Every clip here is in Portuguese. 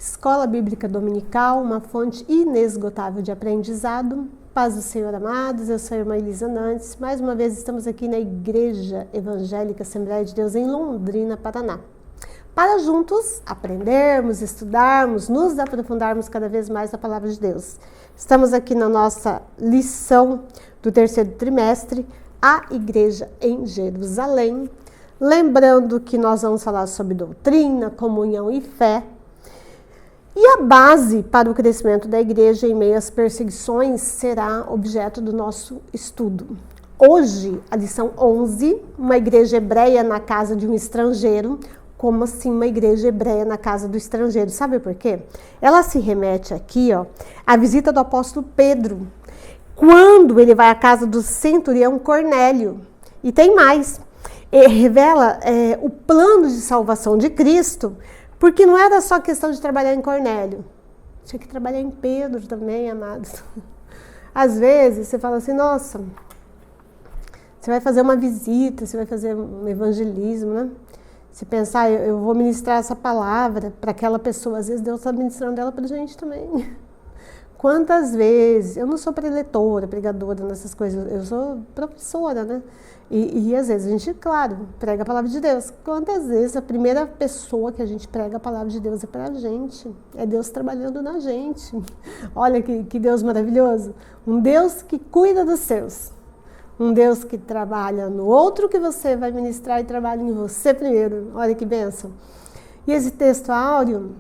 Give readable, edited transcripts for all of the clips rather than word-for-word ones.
Escola Bíblica Dominical, uma fonte inesgotável de aprendizado. Paz do Senhor, amados, eu sou a irmã Elisa Nantes. Mais uma vez estamos aqui na Igreja Evangélica Assembleia de Deus em Londrina, Paraná, para juntos aprendermos, estudarmos, nos aprofundarmos cada vez mais na Palavra de Deus. Estamos aqui na nossa lição do terceiro trimestre, a Igreja em Jerusalém. Lembrando que nós vamos falar sobre doutrina, comunhão e fé. E a base para o crescimento da igreja em meio às perseguições será objeto do nosso estudo. Hoje, a lição 11, uma igreja hebreia na casa de um estrangeiro. Como assim uma igreja hebreia na casa do estrangeiro? Sabe por quê? Ela se remete aqui, à visita do apóstolo Pedro, quando ele vai à casa do centurião Cornélio. E tem mais, revela o plano de salvação de Cristo, porque não era só questão de trabalhar em Cornélio, tinha que trabalhar em Pedro também, amados. Às vezes você fala assim, nossa, você vai fazer uma visita, você vai fazer um evangelismo, né? Se pensar, eu vou ministrar essa palavra para aquela pessoa, às vezes Deus está ministrando ela para a gente também. Quantas vezes, eu não sou preletora, pregadora nessas coisas, eu sou professora, né? E às vezes a gente, claro, prega a palavra de Deus. Quantas vezes a primeira pessoa que a gente prega a palavra de Deus é para a gente? É Deus trabalhando na gente. Olha que Deus maravilhoso. Um Deus que cuida dos seus. Um Deus que trabalha no outro que você vai ministrar e trabalha em você primeiro. Olha que bênção. E esse texto áureo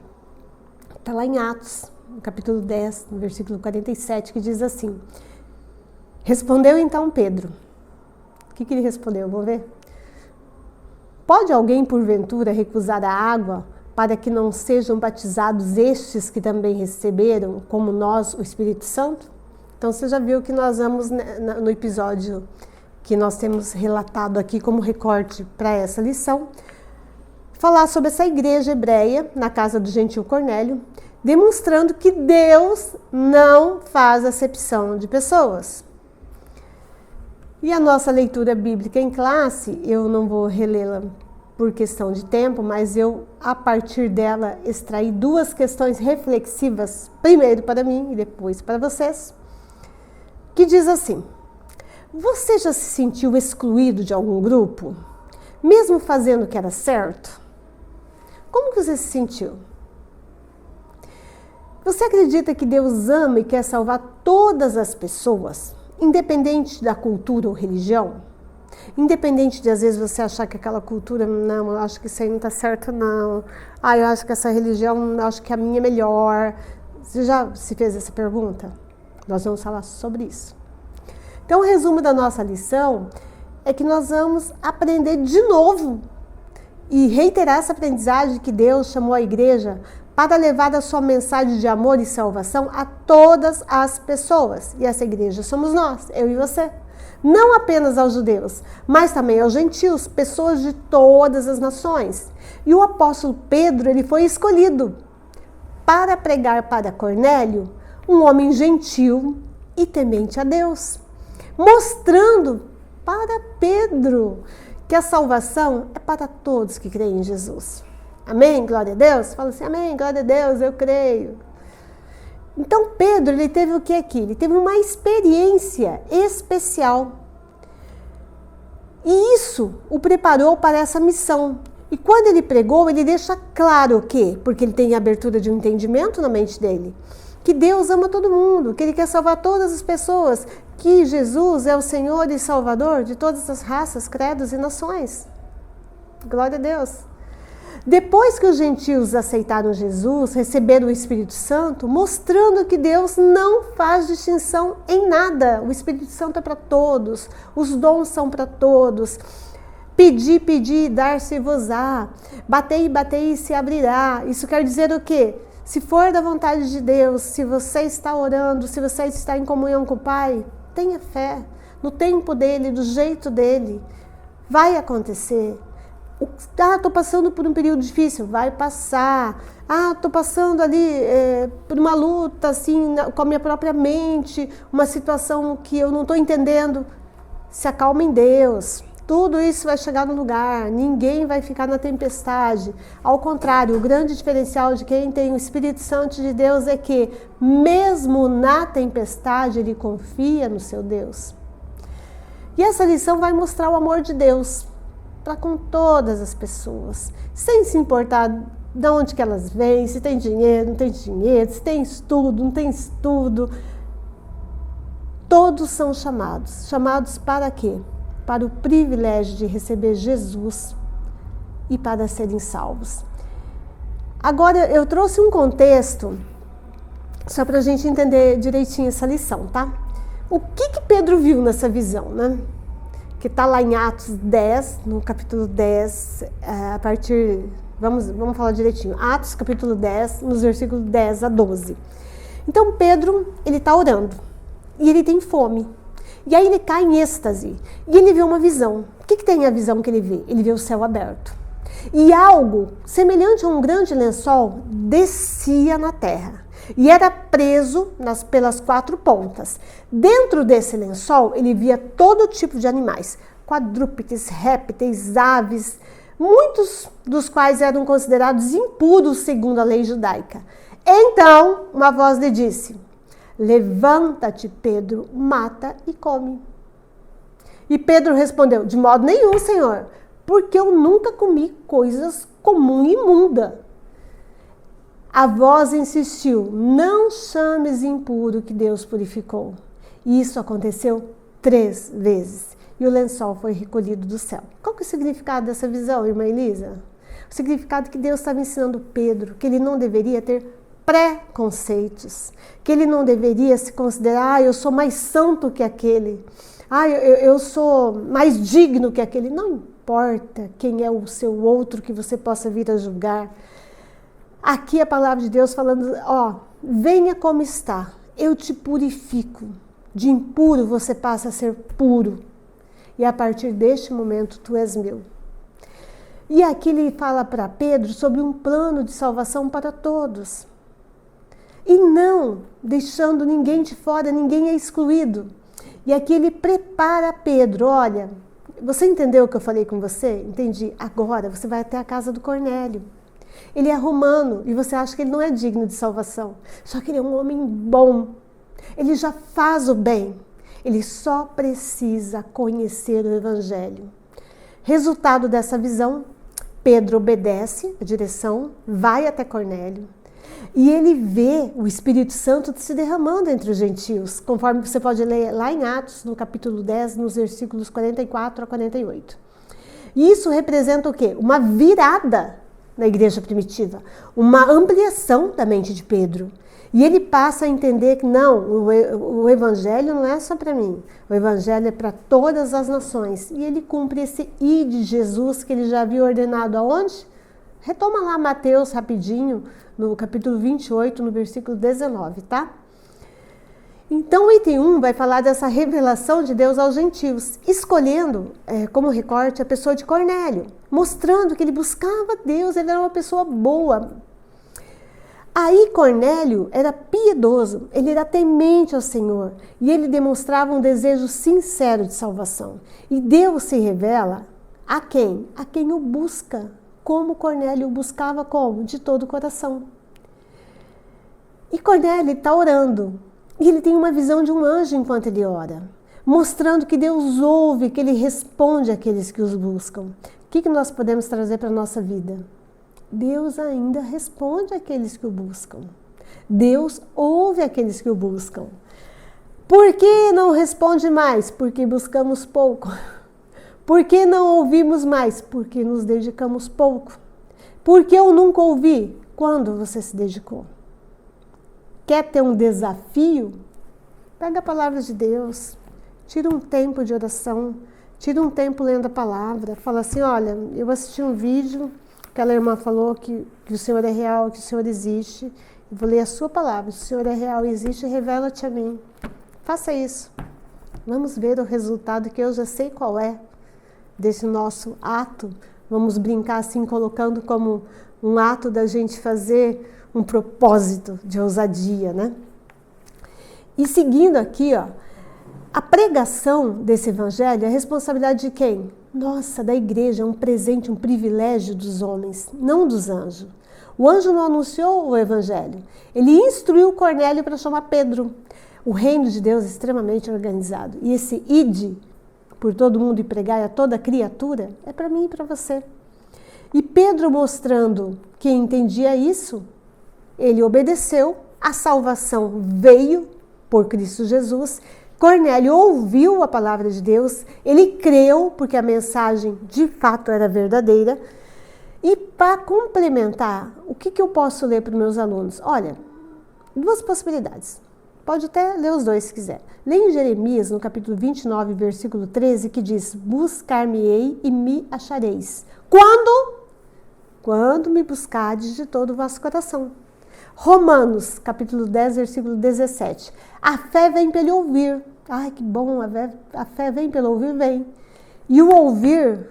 está lá em Atos, no capítulo 10, no versículo 47, que diz assim: Respondeu então Pedro. O que ele respondeu? Vamos ver? Pode alguém, porventura, recusar a água para que não sejam batizados estes que também receberam, como nós, o Espírito Santo? Então, você já viu que nós vamos, no episódio que nós temos relatado aqui como recorte para essa lição, falar sobre essa igreja hebreia na casa do gentil Cornélio, demonstrando que Deus não faz acepção de pessoas. E a nossa leitura bíblica em classe, eu não vou relê-la por questão de tempo, mas eu, a partir dela, extraí duas questões reflexivas, primeiro para mim e depois para vocês, que diz assim: você já se sentiu excluído de algum grupo, mesmo fazendo o que era certo? Como que você se sentiu? Você acredita que Deus ama e quer salvar todas as pessoas, independente da cultura ou religião? Independente de, às vezes, você achar que aquela cultura, não, eu acho que isso aí não está certo, não. Ah, eu acho que essa religião, eu acho que a minha é melhor. Você já se fez essa pergunta? Nós vamos falar sobre isso. Então, o resumo da nossa lição é que nós vamos aprender de novo e reiterar essa aprendizagem que Deus chamou a igreja para levar a sua mensagem de amor e salvação a todas as pessoas. E essa igreja somos nós, eu e você. Não apenas aos judeus, mas também aos gentios, pessoas de todas as nações. E o apóstolo Pedro, ele foi escolhido para pregar para Cornélio, um homem gentil e temente a Deus, mostrando para Pedro que a salvação é para todos que creem em Jesus. Amém? Glória a Deus? Fala assim, amém, glória a Deus, eu creio. Então Pedro, ele teve o que aqui? Ele teve uma experiência especial. E isso o preparou para essa missão. E quando ele pregou, ele deixa claro o quê? Porque ele tem abertura de um entendimento na mente dele. Que Deus ama todo mundo, que Ele quer salvar todas as pessoas, que Jesus é o Senhor e Salvador de todas as raças, credos e nações. Glória a Deus. Depois que os gentios aceitaram Jesus, receberam o Espírito Santo, mostrando que Deus não faz distinção em nada. O Espírito Santo é para todos, os dons são para todos. Pedi, pedi, dar-se-vos-á. Batei, batei e se abrirá. Isso quer dizer o quê? Se for da vontade de Deus, se você está orando, se você está em comunhão com o Pai, tenha fé. No tempo dele, do jeito dele, vai acontecer. Estou passando por um período difícil, vai passar. Estou passando ali por uma luta assim, com a minha própria mente, uma situação que eu não estou entendendo. Se acalma em Deus. Tudo isso vai chegar no lugar, ninguém vai ficar na tempestade. Ao contrário, o grande diferencial de quem tem o Espírito Santo de Deus é que, mesmo na tempestade, ele confia no seu Deus. E essa lição vai mostrar o amor de Deus para com todas as pessoas, sem se importar de onde que elas vêm, se tem dinheiro, não tem dinheiro, se tem estudo, não tem estudo. Todos são chamados. Chamados para quê? Para o privilégio de receber Jesus e para serem salvos. Agora, eu trouxe um contexto só para a gente entender direitinho essa lição, tá? O que Pedro viu nessa visão, né? Que está lá em Atos 10, no capítulo 10, a partir... Vamos falar direitinho. Atos, capítulo 10, nos versículos 10 a 12. Então, Pedro, ele está orando. E ele tem fome. E aí ele cai em êxtase. E ele vê uma visão. O que tem a visão que ele vê? Ele vê o céu aberto. E algo semelhante a um grande lençol descia na terra. E era preso pelas 4 pontas. Dentro desse lençol, ele via todo tipo de animais. Quadrúpedes, répteis, aves, muitos dos quais eram considerados impuros segundo a lei judaica. Então, uma voz lhe disse: levanta-te, Pedro, mata e come. E Pedro respondeu: de modo nenhum, Senhor, porque eu nunca comi coisas comum e imunda. A voz insistiu: não chames impuro que Deus purificou. E isso aconteceu 3 vezes. E o lençol foi recolhido do céu. Qual que é o significado dessa visão, irmã Elisa? O significado que Deus estava ensinando Pedro, que ele não deveria ter preconceitos, que ele não deveria se considerar, eu sou mais santo que aquele, eu sou mais digno que aquele. Não importa quem é o seu outro que você possa vir a julgar. Aqui a palavra de Deus falando, venha como está, eu te purifico. De impuro você passa a ser puro. E a partir deste momento tu és meu. E aqui ele fala para Pedro sobre um plano de salvação para todos. E não deixando ninguém de fora, ninguém é excluído. E aqui ele prepara Pedro, olha, você entendeu o que eu falei com você? Entendi. Agora você vai até a casa do Cornélio. Ele é romano e você acha que ele não é digno de salvação. Só que ele é um homem bom. Ele já faz o bem. Ele só precisa conhecer o Evangelho. Resultado dessa visão, Pedro obedece a direção, vai até Cornélio. E ele vê o Espírito Santo se derramando entre os gentios, conforme você pode ler lá em Atos, no capítulo 10, nos versículos 44 a 48. E isso representa o quê? Uma virada na igreja primitiva, uma ampliação da mente de Pedro. E ele passa a entender que não, o Evangelho não é só para mim, o Evangelho é para todas as nações. E ele cumpre esse I de Jesus que ele já havia ordenado aonde? Retoma lá Mateus rapidinho, no capítulo 28, no versículo 19, tá? Então o item 1 vai falar dessa revelação de Deus aos gentios, escolhendo como recorte a pessoa de Cornélio, mostrando que ele buscava Deus, ele era uma pessoa boa. Aí Cornélio era piedoso, ele era temente ao Senhor e ele demonstrava um desejo sincero de salvação. E Deus se revela a quem? A quem o busca, como Cornélio o buscava como? De todo o coração. E Cornélio está orando e ele tem uma visão de um anjo enquanto ele ora, mostrando que Deus ouve, que ele responde àqueles que os buscam. O que nós podemos trazer para a nossa vida? Deus ainda responde àqueles que o buscam. Deus ouve aqueles que o buscam. Por que não responde mais? Porque buscamos pouco. Por que não ouvimos mais? Porque nos dedicamos pouco. Por que eu nunca ouvi? Quando você se dedicou? Quer ter um desafio? Pega a palavra de Deus. Tira um tempo de oração. Tira um tempo lendo a palavra. Fala assim, olha, eu assisti um vídeo... Aquela irmã falou que o Senhor é real, que o Senhor existe. Eu vou ler a sua palavra. Se o Senhor é real e existe, revela-te a mim. Faça isso. Vamos ver o resultado, que eu já sei qual é desse nosso ato. Vamos brincar assim, colocando como um ato da gente fazer um propósito de ousadia, né? E seguindo aqui, a pregação desse evangelho é a responsabilidade de quem? nossa, da igreja, é um presente, um privilégio dos homens, não dos anjos. O anjo não anunciou o evangelho. Ele instruiu Cornélio para chamar Pedro. O reino de Deus é extremamente organizado. E esse ide por todo mundo e pregai a toda criatura é para mim e para você. E Pedro, mostrando que entendia isso, ele obedeceu, a salvação veio por Cristo Jesus. Cornélio ouviu a palavra de Deus, ele creu porque a mensagem de fato era verdadeira. E para complementar, o que eu posso ler para os meus alunos? Olha, duas possibilidades. Pode até ler os dois se quiser. Lê em Jeremias, no capítulo 29, versículo 13, que diz: buscar-me-ei e me achareis. Quando? Quando me buscardes de todo o vosso coração. Romanos, capítulo 10, versículo 17. A fé vem pelo ouvir. Ai, que bom, a fé vem pelo ouvir, vem. E o ouvir,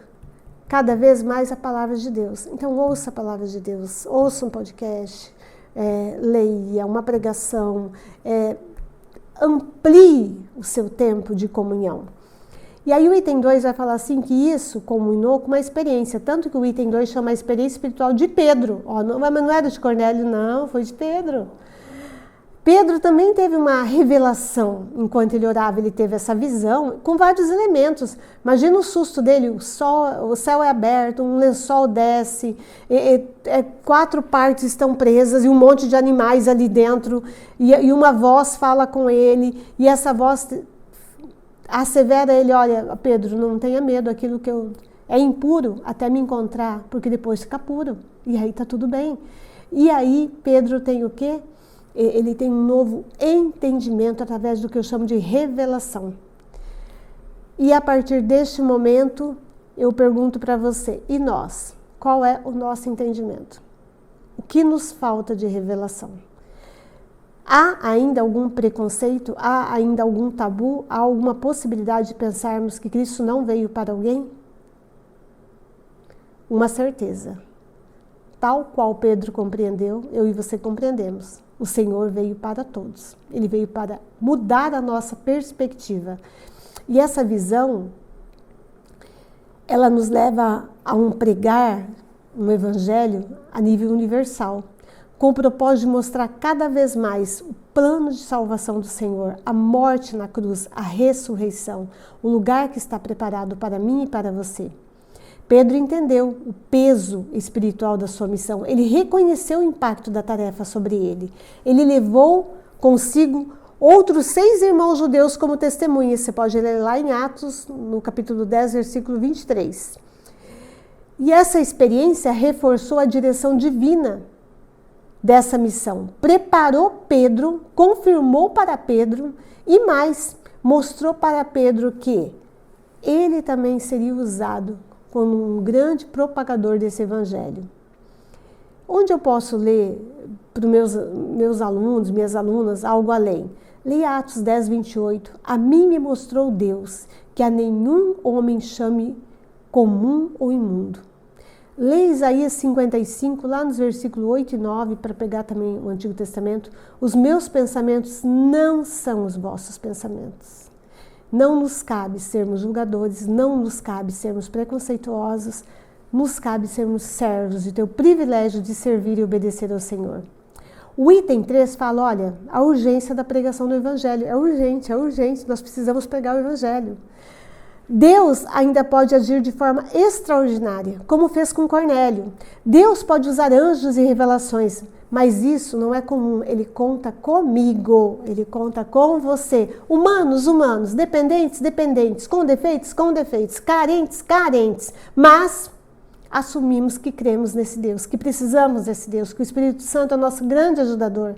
cada vez mais a palavra de Deus. Então, ouça a palavra de Deus, ouça um podcast, leia uma pregação, amplie o seu tempo de comunhão. E aí o item 2 vai falar assim que isso combinou com uma experiência, tanto que o item 2 chama a experiência espiritual de Pedro. Mas não era de Cornélio, não, foi de Pedro. Pedro também teve uma revelação, enquanto ele orava, ele teve essa visão com vários elementos. Imagina o susto dele, o céu é aberto, um lençol desce, 4 partes estão presas e um monte de animais ali dentro, e uma voz fala com ele, e essa voz assevera ele: olha, Pedro, não tenha medo, aquilo que é impuro até me encontrar, porque depois fica puro, e aí está tudo bem. E aí Pedro tem o quê? Ele tem um novo entendimento através do que eu chamo de revelação. E a partir deste momento, eu pergunto para você, e nós? Qual é o nosso entendimento? O que nos falta de revelação? Há ainda algum preconceito? Há ainda algum tabu? Há alguma possibilidade de pensarmos que Cristo não veio para alguém? Uma certeza. Tal qual Pedro compreendeu, eu e você compreendemos. O Senhor veio para todos. Ele veio para mudar a nossa perspectiva. E essa visão, ela nos leva a pregar um evangelho a nível universal, com o propósito de mostrar cada vez mais o plano de salvação do Senhor, a morte na cruz, a ressurreição, o lugar que está preparado para mim e para você. Pedro entendeu o peso espiritual da sua missão, ele reconheceu o impacto da tarefa sobre ele. Ele levou consigo outros 6 irmãos judeus como testemunhas. Você pode ler lá em Atos, no capítulo 10, versículo 23. E essa experiência reforçou a direção divina dessa missão. Preparou Pedro, confirmou para Pedro e mais, mostrou para Pedro que ele também seria usado como um grande propagador desse evangelho. Onde eu posso ler para os meus alunos, minhas alunas, algo além? Leia Atos 10, 28. A mim me mostrou Deus que a nenhum homem chame comum ou imundo. Leia Isaías 55, lá nos versículos 8 e 9, para pegar também o Antigo Testamento. Os meus pensamentos não são os vossos pensamentos. Não nos cabe sermos julgadores, não nos cabe sermos preconceituosos, nos cabe sermos servos e ter o privilégio de servir e obedecer ao Senhor. O item 3 fala, olha, a urgência da pregação do Evangelho. É urgente, nós precisamos pregar o Evangelho. Deus ainda pode agir de forma extraordinária, como fez com Cornélio. Deus pode usar anjos e revelações, mas isso não é comum. Ele conta comigo, ele conta com você. Humanos, dependentes, com defeitos, carentes, mas assumimos que cremos nesse Deus, que precisamos desse Deus, que o Espírito Santo é o nosso grande ajudador.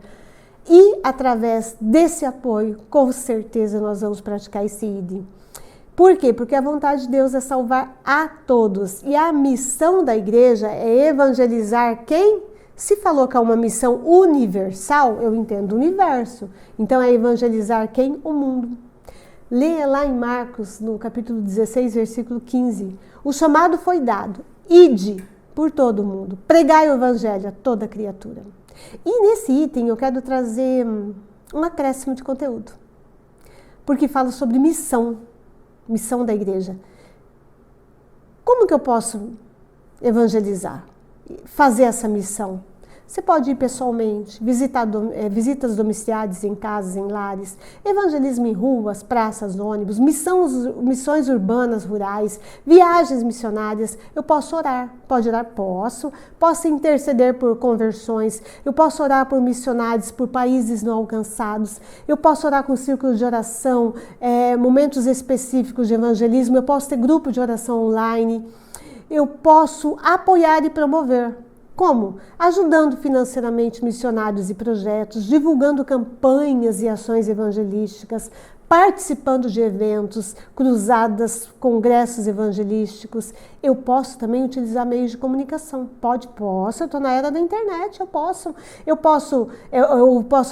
E através desse apoio, com certeza nós vamos praticar esse ID. Por quê? Porque a vontade de Deus é salvar a todos. E a missão da igreja é evangelizar quem? Se falou que é uma missão universal, eu entendo o universo. Então é evangelizar quem? O mundo. Leia lá em Marcos, no capítulo 16, versículo 15. O chamado foi dado. Ide por todo o mundo. Pregai o evangelho a toda criatura. E nesse item eu quero trazer um acréscimo de conteúdo. Porque fala sobre missão da igreja. Como que eu posso evangelizar? Fazer essa missão? Você pode ir pessoalmente, visitas domiciliares em casas, em lares, evangelismo em ruas, praças, ônibus, missões urbanas, rurais, viagens missionárias. Eu posso orar, pode orar? Posso interceder por conversões, eu posso orar por missionários, por países não alcançados, eu posso orar com círculos de oração, momentos específicos de evangelismo, eu posso ter grupo de oração online, eu posso apoiar e promover. Como? Ajudando financeiramente missionários e projetos, divulgando campanhas e ações evangelísticas, participando de eventos, cruzadas, congressos evangelísticos. Eu posso também utilizar meios de comunicação. Posso, eu estou na era da internet, eu posso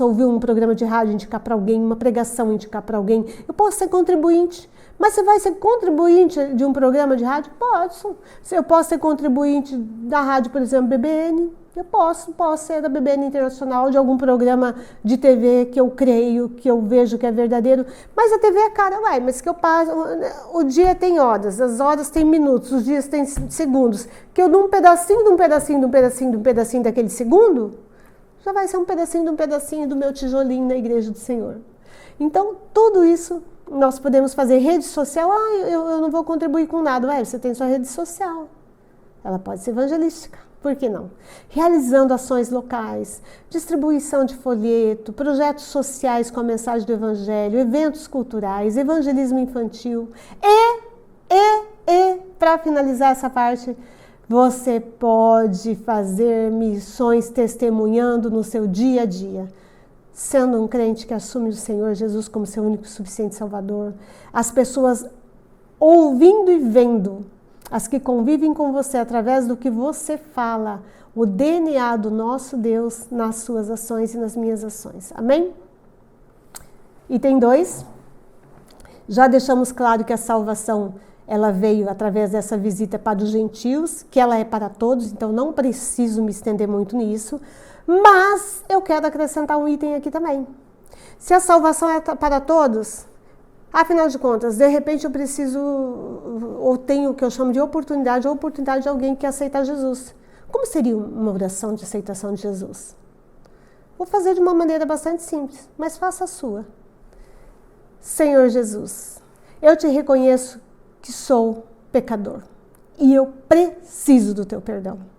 ouvir um programa de rádio, indicar para alguém, uma pregação, indicar para alguém. Eu posso ser contribuinte. Mas você vai ser contribuinte de um programa de rádio? Posso. Eu posso ser contribuinte da rádio, por exemplo, BBN. Eu posso ser da BBN Internacional, de algum programa de TV que eu creio, que eu vejo que é verdadeiro. Mas a TV é cara, mas que eu passo. O dia tem horas, as horas têm minutos, os dias têm segundos. Que eu dou um pedacinho daquele segundo, já vai ser um pedacinho do meu tijolinho na igreja do Senhor. Então, tudo isso nós podemos fazer. Rede social, eu não vou contribuir com nada. Você tem sua rede social, ela pode ser evangelística, por que não? Realizando ações locais, distribuição de folheto, projetos sociais com a mensagem do evangelho, eventos culturais, evangelismo infantil e para finalizar essa parte, você pode fazer missões testemunhando no seu dia a dia. Sendo um crente que assume o Senhor Jesus como seu único e suficiente Salvador, as pessoas ouvindo e vendo, as que convivem com você através do que você fala, o DNA do nosso Deus nas suas ações e nas minhas ações. Amém? Item 2, já deixamos claro que a salvação ela veio através dessa visita para os gentios, que ela é para todos, então não preciso me estender muito nisso. Mas eu quero acrescentar um item aqui também. Se a salvação é para todos, afinal de contas, de repente eu preciso, ou tenho o que eu chamo de oportunidade, a oportunidade de alguém que aceita Jesus. Como seria uma oração de aceitação de Jesus? Vou fazer de uma maneira bastante simples, mas faça a sua. Senhor Jesus, eu te reconheço que sou pecador e eu preciso do teu perdão.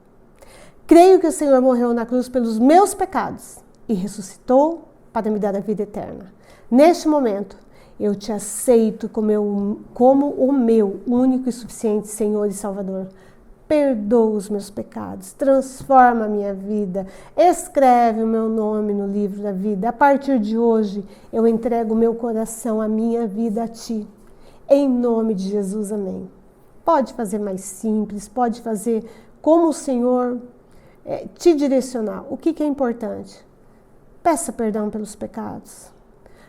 Creio que o Senhor morreu na cruz pelos meus pecados e ressuscitou para me dar a vida eterna. Neste momento, eu te aceito como o meu único e suficiente Senhor e Salvador. Perdoa os meus pecados, transforma a minha vida, escreve o meu nome no livro da vida. A partir de hoje, eu entrego o meu coração, a minha vida a Ti. Em nome de Jesus, amém. Pode fazer mais simples, pode fazer como o Senhor te direcionar. O que é importante? Peça perdão pelos pecados.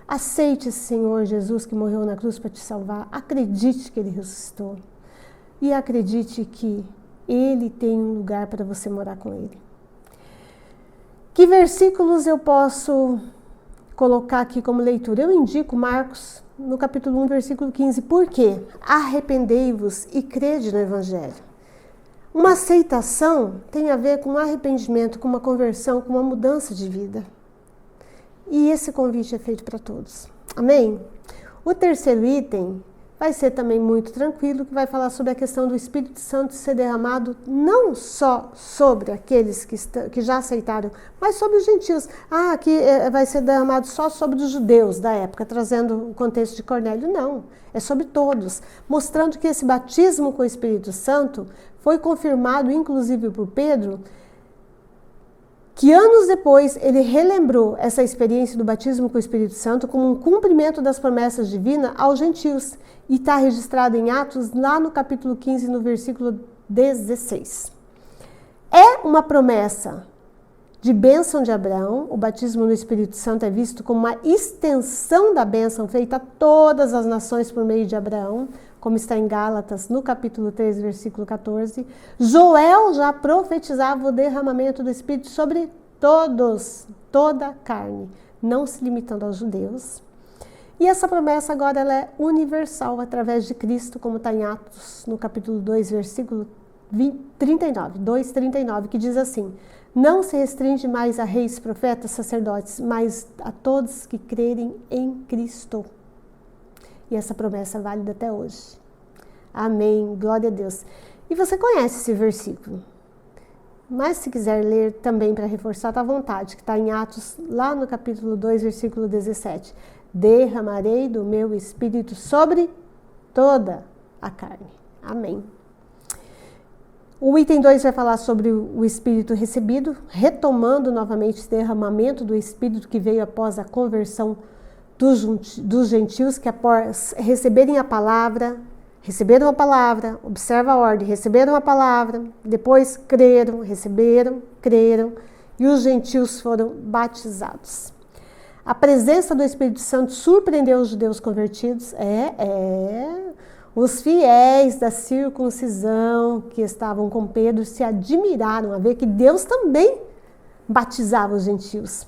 Aceite esse Senhor Jesus que morreu na cruz para te salvar. Acredite que Ele ressuscitou. E acredite que Ele tem um lugar para você morar com Ele. Que versículos eu posso colocar aqui como leitura? Eu indico Marcos, no capítulo 1, versículo 15. Por quê? Arrependei-vos e crede no Evangelho. Uma aceitação tem a ver com um arrependimento, com uma conversão, com uma mudança de vida. E esse convite é feito para todos. Amém? O terceiro item vai ser também muito tranquilo, que vai falar sobre a questão do Espírito Santo ser derramado não só sobre aqueles que já aceitaram, mas sobre os gentios. Aqui vai ser derramado só sobre os judeus da época, trazendo o contexto de Cornélio. Não, é sobre todos, mostrando que esse batismo com o Espírito Santo foi confirmado, inclusive por Pedro, que anos depois ele relembrou essa experiência do batismo com o Espírito Santo como um cumprimento das promessas divinas aos gentios. E está registrado em Atos, lá no capítulo 15, no versículo 16. É uma promessa de bênção de Abraão. O batismo no Espírito Santo é visto como uma extensão da bênção feita a todas as nações por meio de Abraão, como está em Gálatas, no capítulo 3, versículo 14. Joel já profetizava o derramamento do Espírito sobre todos, toda a carne, não se limitando aos judeus. E essa promessa agora ela é universal através de Cristo, como está em Atos, no capítulo 2, versículo 39, 2:39, que diz assim: não se restringe mais a reis, profetas, sacerdotes, mas a todos que crerem em Cristo. E essa promessa é válida até hoje. Amém, glória a Deus. E você conhece esse versículo, mas se quiser ler também para reforçar, está à vontade, que está em Atos, lá no capítulo 2, versículo 17. Derramarei do meu espírito sobre toda a carne. Amém. O item 2 vai falar sobre o espírito recebido, retomando novamente esse derramamento do espírito que veio após a conversão dos gentios, que após receberem a palavra, receberam a palavra, observa a ordem, receberam a palavra, depois creram, receberam, creram, e os gentios foram batizados. A presença do Espírito Santo surpreendeu os judeus convertidos, os fiéis da circuncisão que estavam com Pedro se admiraram a ver que Deus também batizava os gentios.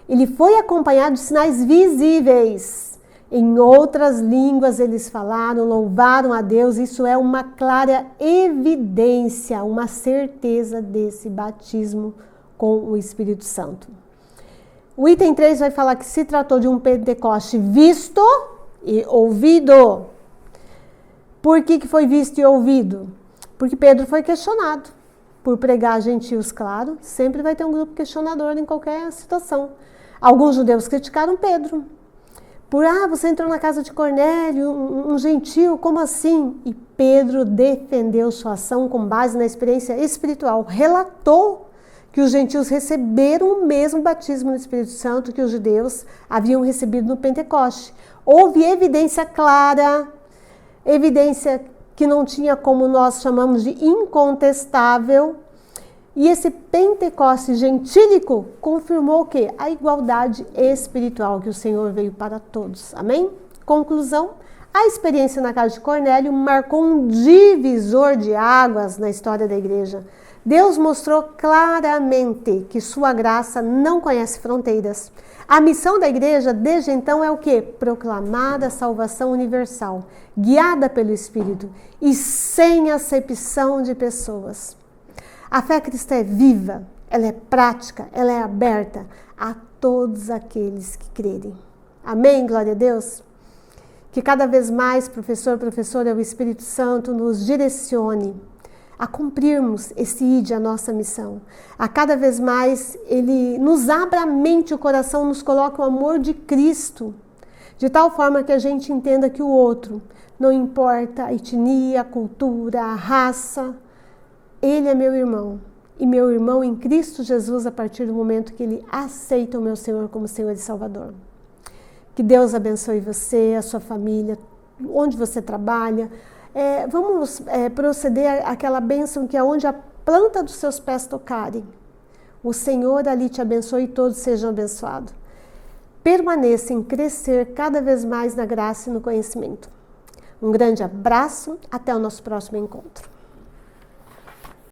Ele foi acompanhado de sinais visíveis. Em outras línguas eles falaram, louvaram a Deus. Isso é uma clara evidência, uma certeza desse batismo com o Espírito Santo. O item 3 vai falar que se tratou de um Pentecoste visto e ouvido. Por que foi visto e ouvido? Porque Pedro foi questionado por pregar a gentios, claro. Sempre vai ter um grupo questionador em qualquer situação. Alguns judeus criticaram Pedro. Você entrou na casa de Cornélio, um gentio, como assim? E Pedro defendeu sua ação com base na experiência espiritual. Relatou que os gentios receberam o mesmo batismo no Espírito Santo que os judeus haviam recebido no Pentecoste. Houve evidência clara, evidência que não tinha, como nós chamamos de incontestável, e esse Pentecoste gentílico confirmou o quê? A igualdade espiritual que o Senhor veio para todos. Amém? Conclusão, a experiência na casa de Cornélio marcou um divisor de águas na história da igreja. Deus mostrou claramente que sua graça não conhece fronteiras. A missão da igreja desde então é o quê? Proclamar a salvação universal, guiada pelo Espírito e sem acepção de pessoas. A fé cristã é viva, ela é prática, ela é aberta a todos aqueles que crerem. Amém? Glória a Deus? Que cada vez mais, professora, o Espírito Santo nos direcione a cumprirmos esse ide, a nossa missão. A cada vez mais Ele nos abra a mente e o coração, nos coloca o amor de Cristo, de tal forma que a gente entenda que o outro, não importa a etnia, a cultura, a raça, ele é meu irmão. E meu irmão em Cristo Jesus a partir do momento que ele aceita o meu Senhor como Senhor e Salvador. Que Deus abençoe você, a sua família, onde você trabalha. Vamos proceder àquela bênção que é onde a planta dos seus pés tocarem. O Senhor ali te abençoe e todos sejam abençoados. Permaneça em crescer cada vez mais na graça e no conhecimento. Um grande abraço, até o nosso próximo encontro.